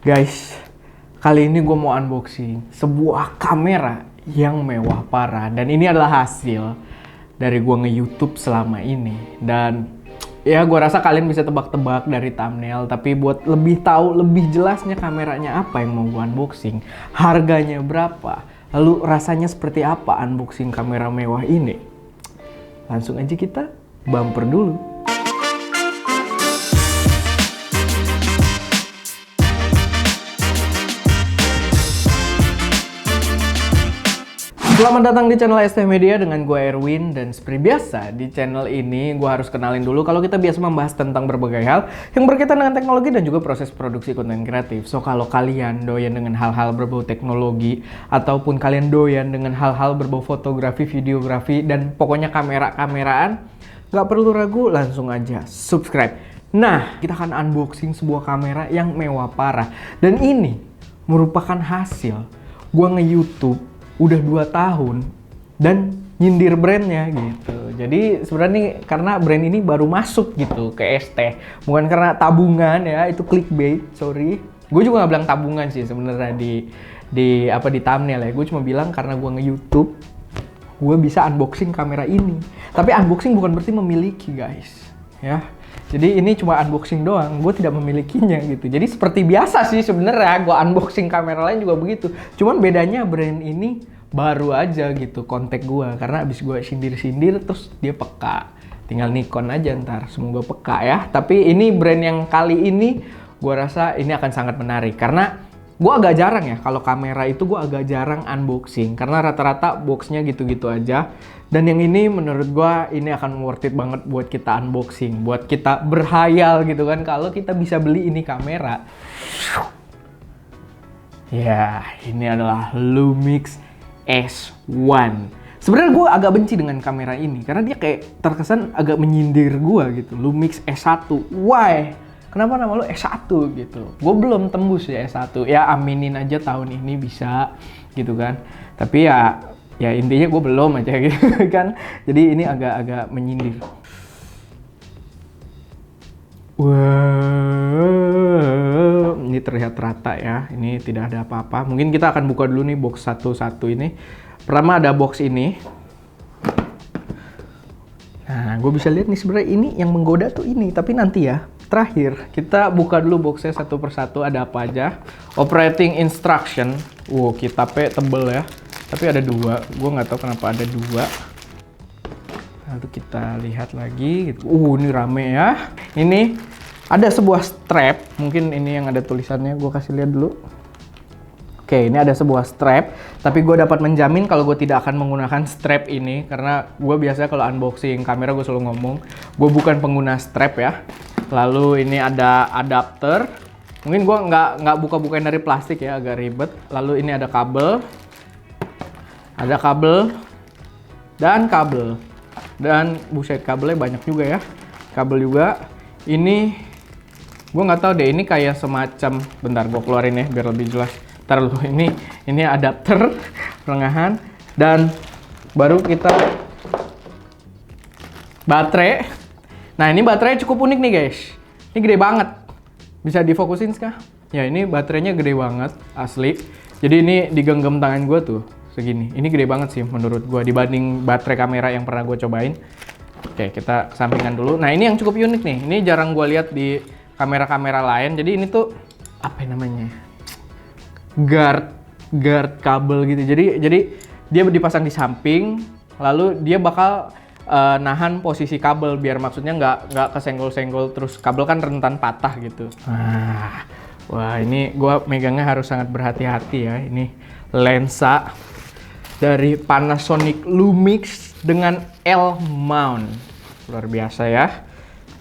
Guys, kali ini gue mau unboxing sebuah kamera yang mewah parah. Dan ini adalah hasil dari gue nge-YouTube selama ini. Dan ya gue rasa kalian bisa tebak-tebak dari thumbnail. Tapi buat lebih tahu lebih jelasnya kameranya apa yang mau gue unboxing, harganya berapa, lalu rasanya seperti apa unboxing kamera mewah ini, langsung aja kita bumper dulu. Selamat datang di channel ST Media dengan gue Erwin. Dan seperti biasa di channel ini gue harus kenalin dulu kalau kita biasa membahas tentang berbagai hal yang berkaitan dengan teknologi dan juga proses produksi konten kreatif. So kalau kalian doyan dengan hal-hal berbau teknologi ataupun kalian doyan dengan hal-hal berbau fotografi, videografi, dan pokoknya kamera-kameraan, gak perlu ragu, langsung aja subscribe. Nah, kita akan unboxing sebuah kamera yang mewah parah. Dan ini merupakan hasil gue nge-YouTube udah 2 tahun dan nyindir brandnya gitu. Jadi sebenarnya nih karena brand ini baru masuk gitu ke ST, bukan karena tabungan ya, itu clickbait, sorry. Gue juga gak bilang tabungan sih sebenarnya di thumbnail ya. Gue cuma bilang karena gue nge-YouTube, gue bisa unboxing kamera ini. Tapi unboxing bukan berarti memiliki, guys. Ya. Jadi ini cuma unboxing doang, gue tidak memilikinya gitu. Jadi seperti biasa sih sebenarnya, gue unboxing kamera lain juga begitu. Cuman bedanya brand ini baru aja gitu kontak gue, karena abis gue sindir-sindir terus dia peka. Tinggal Nikon aja ntar, semoga peka ya. Tapi ini brand yang kali ini gue rasa ini akan sangat menarik, karena gue agak jarang ya, kalau kamera itu gue agak jarang unboxing. Karena rata-rata boxnya gitu-gitu aja. Dan yang ini menurut gue ini akan worth it banget buat kita unboxing. Buat kita berhayal gitu kan, kalau kita bisa beli ini kamera. Ya, ini adalah Lumix S1. Sebenarnya gue agak benci dengan kamera ini, karena dia kayak terkesan agak menyindir gue gitu. Lumix S1, why? Kenapa nama lu S1 gitu? Gue belum tembus ya S1. Ya aminin aja tahun ini bisa gitu kan. Tapi ya intinya gue belum aja gitu kan. Jadi ini agak menyindir. Wow, ini terlihat rata ya. Ini tidak ada apa-apa. Mungkin kita akan buka dulu nih box satu-satu ini. Pertama ada box ini. Nah, gue bisa lihat nih sebenarnya ini yang menggoda tuh ini. Tapi nanti ya. Terakhir, kita buka dulu boxnya satu persatu, ada apa aja. Operating instruction. Wow, kitabnya tebel ya. Tapi ada 2, gue nggak tahu kenapa ada 2. Lalu kita lihat lagi gitu. Ini rame ya. Ini ada sebuah strap, mungkin ini yang ada tulisannya, gue kasih lihat dulu. Oke, ini ada sebuah strap, tapi gue dapat menjamin kalau gue tidak akan menggunakan strap ini, karena gue biasanya kalau unboxing kamera gue selalu ngomong, gue bukan pengguna strap ya. Lalu ini ada adapter, mungkin gue nggak buka-bukain dari plastik ya, agak ribet. Lalu ini ada kabel, dan buset, kabelnya banyak juga ya, kabel juga. Ini gue nggak tahu deh, ini kayak semacam, bentar gue keluarin ya biar lebih jelas. Ntar lu, ini adapter pertengahan, dan baru kita baterai. Nah, ini baterainya cukup unik nih guys. Ini gede banget. Bisa difokusin kah? Ya, ini baterainya gede banget, asli. Jadi ini digenggam tangan gue tuh, segini. Ini gede banget sih menurut gue dibanding baterai kamera yang pernah gue cobain. Oke, kita kesampingan dulu. Nah, ini yang cukup unik nih. Ini jarang gue lihat di kamera-kamera lain. Jadi ini tuh, apa namanya? Guard kabel gitu. Jadi dia dipasang di samping, lalu dia bakal nahan posisi kabel biar maksudnya nggak kesenggol-senggol, terus kabel kan rentan patah gitu. Wah, ini gua megangnya harus sangat berhati-hati ya. Ini lensa dari Panasonic Lumix dengan L mount, luar biasa ya.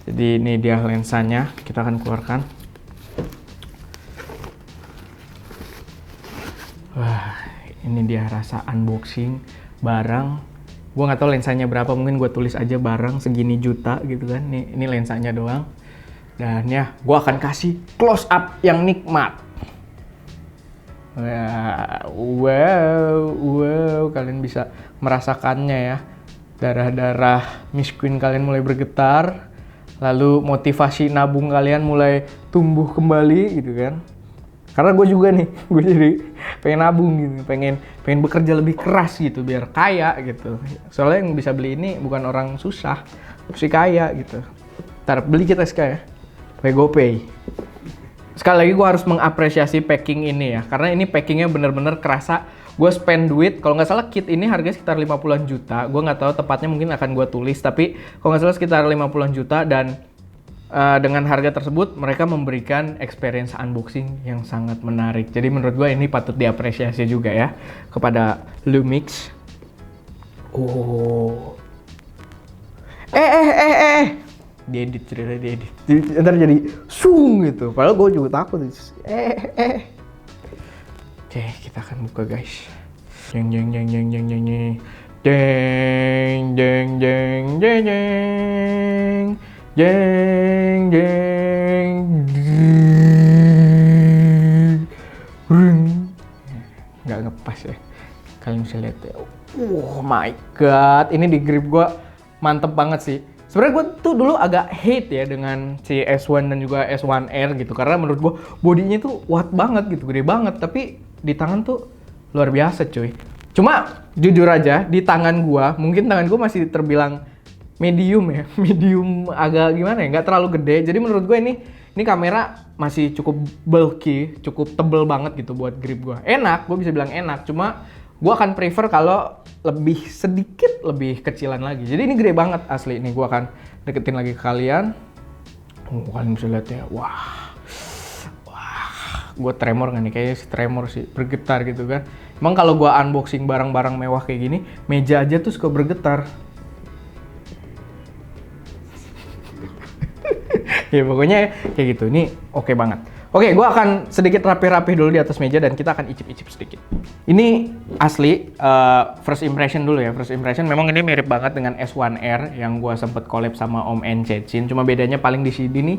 Jadi ini dia lensanya, kita akan keluarkan. Wah, ini dia rasa unboxing barang. Gue nggak tahu lensanya berapa, mungkin gue tulis aja barang segini juta gitu kan. Ini lensanya doang. Dan ya, gue akan kasih close up yang nikmat. Wow, kalian bisa merasakannya ya. Darah-darah Miss Queen kalian mulai bergetar. Lalu motivasi nabung kalian mulai tumbuh kembali gitu kan. Karena gue juga nih, gue jadi pengen nabung gitu, pengen bekerja lebih keras gitu biar kaya gitu. Soalnya yang bisa beli ini bukan orang susah, tapi kaya gitu. Ntar beli kita sekarang ya, pakai GoPay. Sekali lagi gue harus mengapresiasi packing ini ya, karena ini packingnya bener-bener kerasa. Gue spend duit, kalau nggak salah kit ini harganya sekitar 50-an juta. Gue nggak tahu tepatnya, mungkin akan gue tulis, tapi kalau nggak salah sekitar 50-an juta. Dan dengan harga tersebut mereka memberikan experience unboxing yang sangat menarik. Jadi menurut gue ini patut diapresiasi juga ya kepada Lumix. Oh. Diedit, cerita diedit. Ntar jadi sung gitu. Padahal gue juga takut. Oke, kita akan buka guys. Jeng jeng jeng jeng jeng jeng jeng jeng jeng jeng jeng jeng jeng jeng nggak ngepas ya. Kalian bisa lihat ya. Oh my god, ini di grip gue mantep banget sih. Sebenarnya gue tuh dulu agak hate ya dengan si S1 dan juga S1R gitu, karena menurut gue bodinya tuh kuat banget gitu, gede banget, tapi di tangan tuh luar biasa cuy. Cuma jujur aja di tangan gue, mungkin tangan gue masih terbilang medium ya, medium agak gimana ya, nggak terlalu gede. Jadi menurut gue ini kamera masih cukup bulky, cukup tebel banget gitu buat grip gue. Enak, gue bisa bilang enak, cuma gue akan prefer kalau lebih sedikit lebih kecilan lagi. Jadi ini gede banget asli. Ini gue akan deketin lagi ke kalian. Kalian bisa lihat ya. Wah, gue tremor nggak nih? Kayaknya sih tremor sih, bergetar gitu kan. Emang kalau gue unboxing barang-barang mewah kayak gini, meja aja tuh suka bergetar. Ya pokoknya kayak gitu. Ini oke banget. Oke, gue akan sedikit rapi-rapi dulu di atas meja dan kita akan icip-icip sedikit. Ini asli first impression dulu ya. First impression memang ini mirip banget dengan S1R yang gue sempet collab sama Om Encecin. Cuma bedanya paling di sini nih.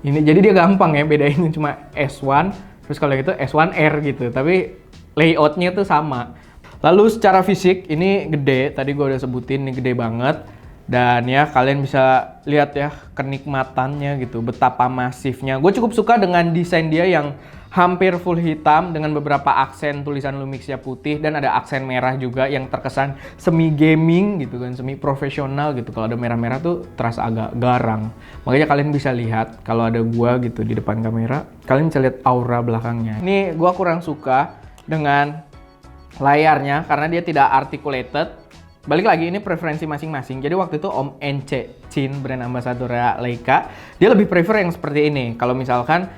Ini jadi dia gampang ya bedainnya, cuma S1 terus kalau gitu S1R gitu. Tapi layoutnya tuh sama. Lalu secara fisik ini gede. Tadi gue udah sebutin ini gede banget. Dan ya kalian bisa lihat ya kenikmatannya gitu, betapa masifnya. Gue cukup suka dengan desain dia yang hampir full hitam dengan beberapa aksen tulisan Lumixnya putih dan ada aksen merah juga yang terkesan semi gaming gitu kan, semi profesional gitu. Kalau ada merah-merah tuh terasa agak garang. Makanya kalian bisa lihat kalau ada gua gitu di depan kamera, kalian bisa lihat aura belakangnya. Ini gua kurang suka dengan layarnya karena dia tidak articulated. Balik lagi, ini preferensi masing-masing. Jadi waktu itu Om Encecin, brand ambassador Leica, dia lebih prefer yang seperti ini. Kalau misalkan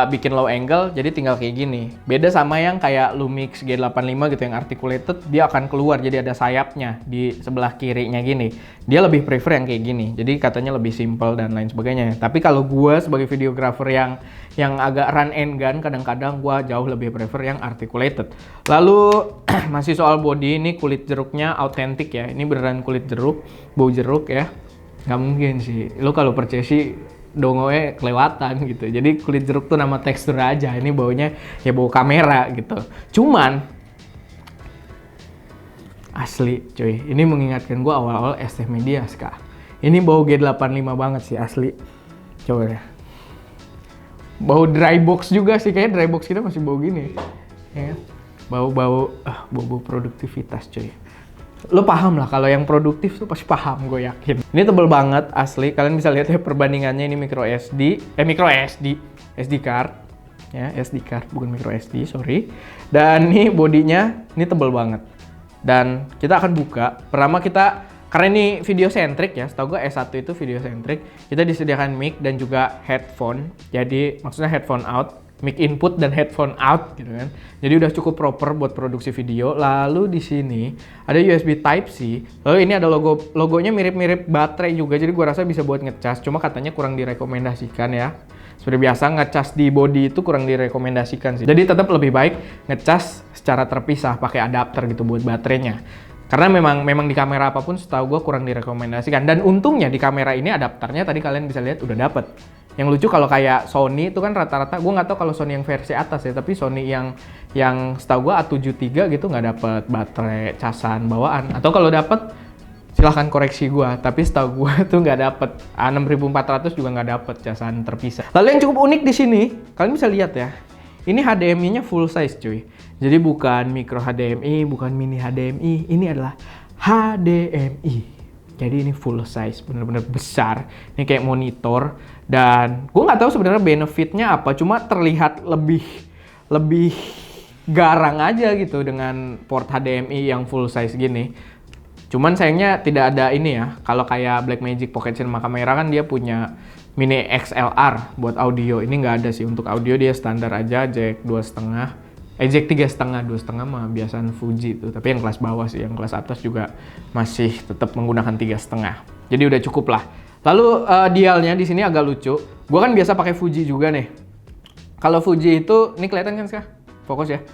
bikin low angle, jadi tinggal kayak gini. Beda sama yang kayak Lumix G85 gitu yang articulated, dia akan keluar jadi ada sayapnya di sebelah kirinya gini. Dia lebih prefer yang kayak gini. Jadi katanya lebih simple dan lain sebagainya. Tapi kalau gue sebagai videographer yang agak run and gun, kadang-kadang gue jauh lebih prefer yang articulated. Lalu masih soal body, ini kulit jeruknya autentik ya. Ini beneran kulit jeruk, bau jeruk ya. Nggak mungkin sih. Lo kalau percaya sih dongonya kelewatan gitu. Jadi kulit jeruk tuh nama tekstur aja. Ini baunya ya bau kamera gitu. Cuman asli cuy, ini mengingatkan gue awal-awal ST Media Ska. Ini bau G85 banget sih asli. Coba ya. Bau dry box juga sih, kayak dry box kita masih bau gini. Ya. Bau produktivitas cuy. Lo paham lah, kalau yang produktif tuh pasti paham, gue yakin. Ini tebel banget asli, kalian bisa lihat ya perbandingannya. Ini micro SD card ya, SD card bukan micro SD, sorry. Dan ini bodinya ini tebel banget. Dan kita akan buka. Pertama kita, karena ini video centric ya, setahu gue S1 itu video centric, kita disediakan mic dan juga headphone. Jadi maksudnya headphone out, mic input dan headphone out gitu kan. Jadi udah cukup proper buat produksi video. Lalu di sini ada USB Type C. Lalu ini ada logonya mirip-mirip baterai juga. Jadi gua rasa bisa buat ngecas. Cuma katanya kurang direkomendasikan ya. Seperti biasa ngecas di body itu kurang direkomendasikan sih. Jadi tetap lebih baik ngecas secara terpisah pakai adapter gitu buat baterainya. Karena memang di kamera apapun setahu gua kurang direkomendasikan. Dan untungnya di kamera ini adapternya tadi kalian bisa lihat udah dapet. Yang lucu kalau kayak Sony itu kan rata-rata, gue nggak tahu kalau Sony yang versi atas ya, tapi Sony yang setahu gue A73 gitu nggak dapet baterai casan bawaan. Atau kalau dapet silahkan koreksi gue, tapi setahu gue tuh nggak dapet. A6400 juga nggak dapet casan terpisah. Lalu yang cukup unik di sini, kalian bisa lihat ya, Ini HDMI-nya full size cuy. Jadi bukan micro HDMI, bukan mini HDMI. Ini adalah HDMI. Jadi ini full size, bener-bener besar. Ini kayak monitor. Dan gue nggak tahu sebenarnya benefitnya apa. Cuma terlihat lebih garang aja gitu dengan port HDMI yang full size gini. Cuman sayangnya tidak ada ini ya. Kalau kayak Blackmagic Pocket Cinema Camera kan dia punya mini XLR buat audio. Ini nggak ada sih. Untuk audio dia standar aja, jack 2,5. Jack 3,5. 2,5 mah biasaan Fuji tuh. Tapi yang kelas bawah sih, yang kelas atas juga masih tetap menggunakan 3,5. Jadi udah cukup lah. Lalu dialnya di sini agak lucu. Gua kan biasa pakai Fuji juga nih. Kalau Fuji itu, ini kelihatan kan sekarang? Fokus ya.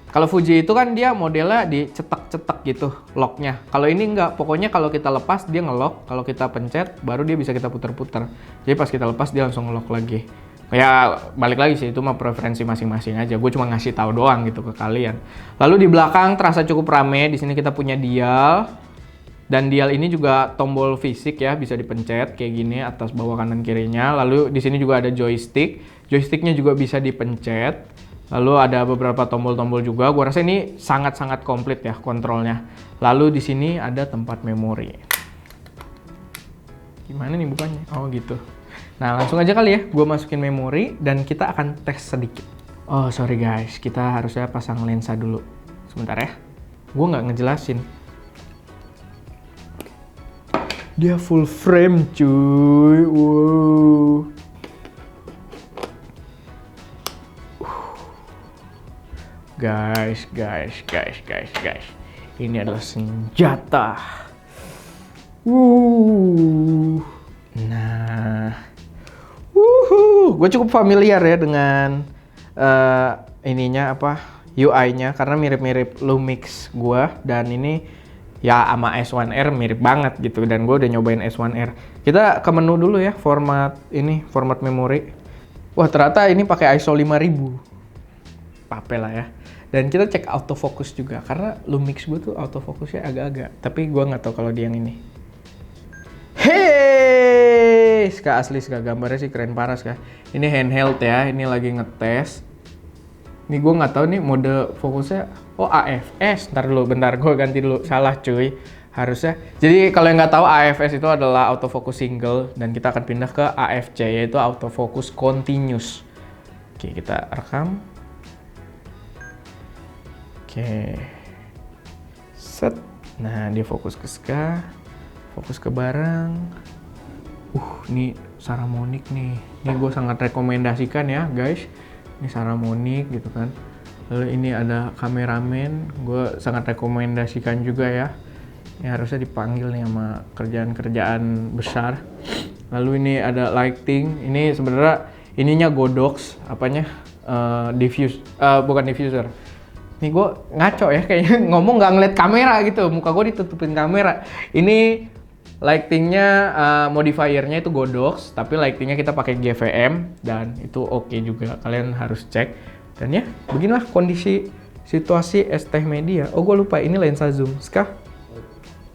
Kalau Fuji itu kan dia modelnya dicetak-cetak gitu locknya. Kalau ini enggak, pokoknya kalau kita lepas dia ngelock, kalau kita pencet baru dia bisa kita putar-putar. Jadi pas kita lepas dia langsung ngelock lagi. Ya balik lagi sih, itu mah preferensi masing-masing aja. Gue cuma ngasih tahu doang gitu ke kalian. Lalu di belakang terasa cukup rame. Di sini kita punya dial. Dan dial ini juga tombol fisik ya, bisa dipencet kayak gini atas bawah kanan kirinya. Lalu di sini juga ada joystick. Joysticknya juga bisa dipencet. Lalu ada beberapa tombol-tombol juga. Gua rasa ini sangat-sangat komplit ya kontrolnya. Lalu di sini ada tempat memori. Gimana nih bukanya? Oh gitu. Nah langsung aja kali ya. Gua masukin memori dan kita akan tes sedikit. Oh sorry guys, kita harusnya pasang lensa dulu. Sebentar ya. Gua nggak ngejelasin. Dia full frame cuy. Wow. Guys. Ini adalah senjata. Nah. Gue cukup familiar ya dengan ininya apa? UI-nya karena mirip-mirip Lumix gue dan ini ya sama S1R mirip banget gitu dan gue udah nyobain S1R. Kita ke menu dulu ya, format memori. Wah, ternyata ini pakai ISO 5000. Pape lah ya. Dan kita cek autofocus juga karena Lumix gue tuh autofocusnya agak-agak, tapi gue nggak tahu kalau dia yang ini. Hey, Ska asli Ska, gambarnya sih keren parah Ska. Ini handheld ya, ini lagi ngetes. Ini gue nggak tahu nih mode fokusnya. Oh AFS, bentar gue ganti dulu, salah cuy. Harusnya. Jadi kalau yang nggak tahu AFS itu adalah autofocus single dan kita akan pindah ke AFC yaitu autofocus continuous. Oke, kita rekam. Oke, set. Nah dia fokus ke Ska, fokus ke barang. Ini Saramonic nih. Ini gue sangat rekomendasikan ya guys. Ini Saramonic gitu kan. Lalu ini ada kameramen. Gue sangat rekomendasikan juga ya. Ini harusnya dipanggil nih sama kerjaan-kerjaan besar. Lalu ini ada lighting. Ini sebenarnya ininya Godox, apanya? Bukan diffuser. Nih gue ngaco ya kayaknya ngomong nggak ngeliat kamera gitu, muka gue ditutupin kamera. Ini lightingnya, modifiernya itu Godox, tapi lightingnya kita pakai GVM dan itu oke juga. Kalian harus cek. Dan ya beginilah kondisi situasi ST Media. Oh gue lupa ini lensa zoom, Ska.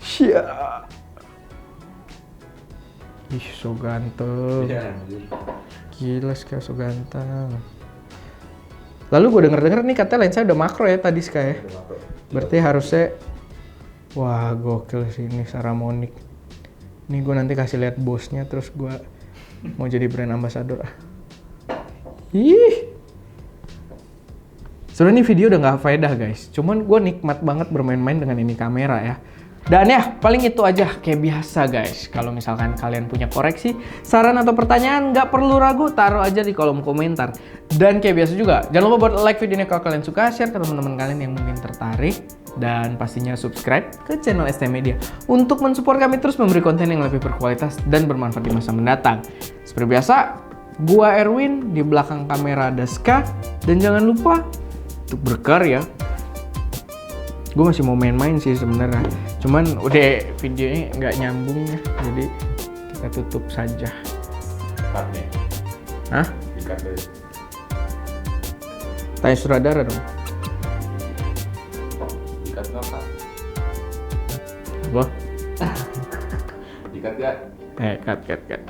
Syah. Ih so ganteng. Gila Ska so ganteng. Lalu gue denger nih katanya lensa udah makro ya tadi Ska ya. Berarti harusnya wah gokil sih ini Saramonic. Ini gue nanti kasih lihat bosnya terus gue mau jadi brand ambassador. Ih. Sebenarnya ini video udah nggak faedah guys. Cuman gue nikmat banget bermain-main dengan ini kamera ya. Dan ya, paling itu aja kayak biasa guys. Kalau misalkan kalian punya koreksi, saran atau pertanyaan, nggak perlu ragu, taruh aja di kolom komentar. Dan kayak biasa juga, jangan lupa buat like video ini kalau kalian suka, share ke teman-teman kalian yang mungkin tertarik. Dan pastinya subscribe ke channel ST Media untuk mensupport kami terus memberi konten yang lebih berkualitas dan bermanfaat di masa mendatang. Seperti biasa, gua Erwin, di belakang kamera ada Ska. Dan jangan lupa untuk berkarya. Gue masih mau main-main sih sebenarnya. Cuman udah videonya nggak nyambung ya, jadi kita tutup saja. Cut nih. Hah? Di-cut deh. Tanya sutradara dong. Di-cut nggak, Kak? Apa? Di-cut nggak? Cut.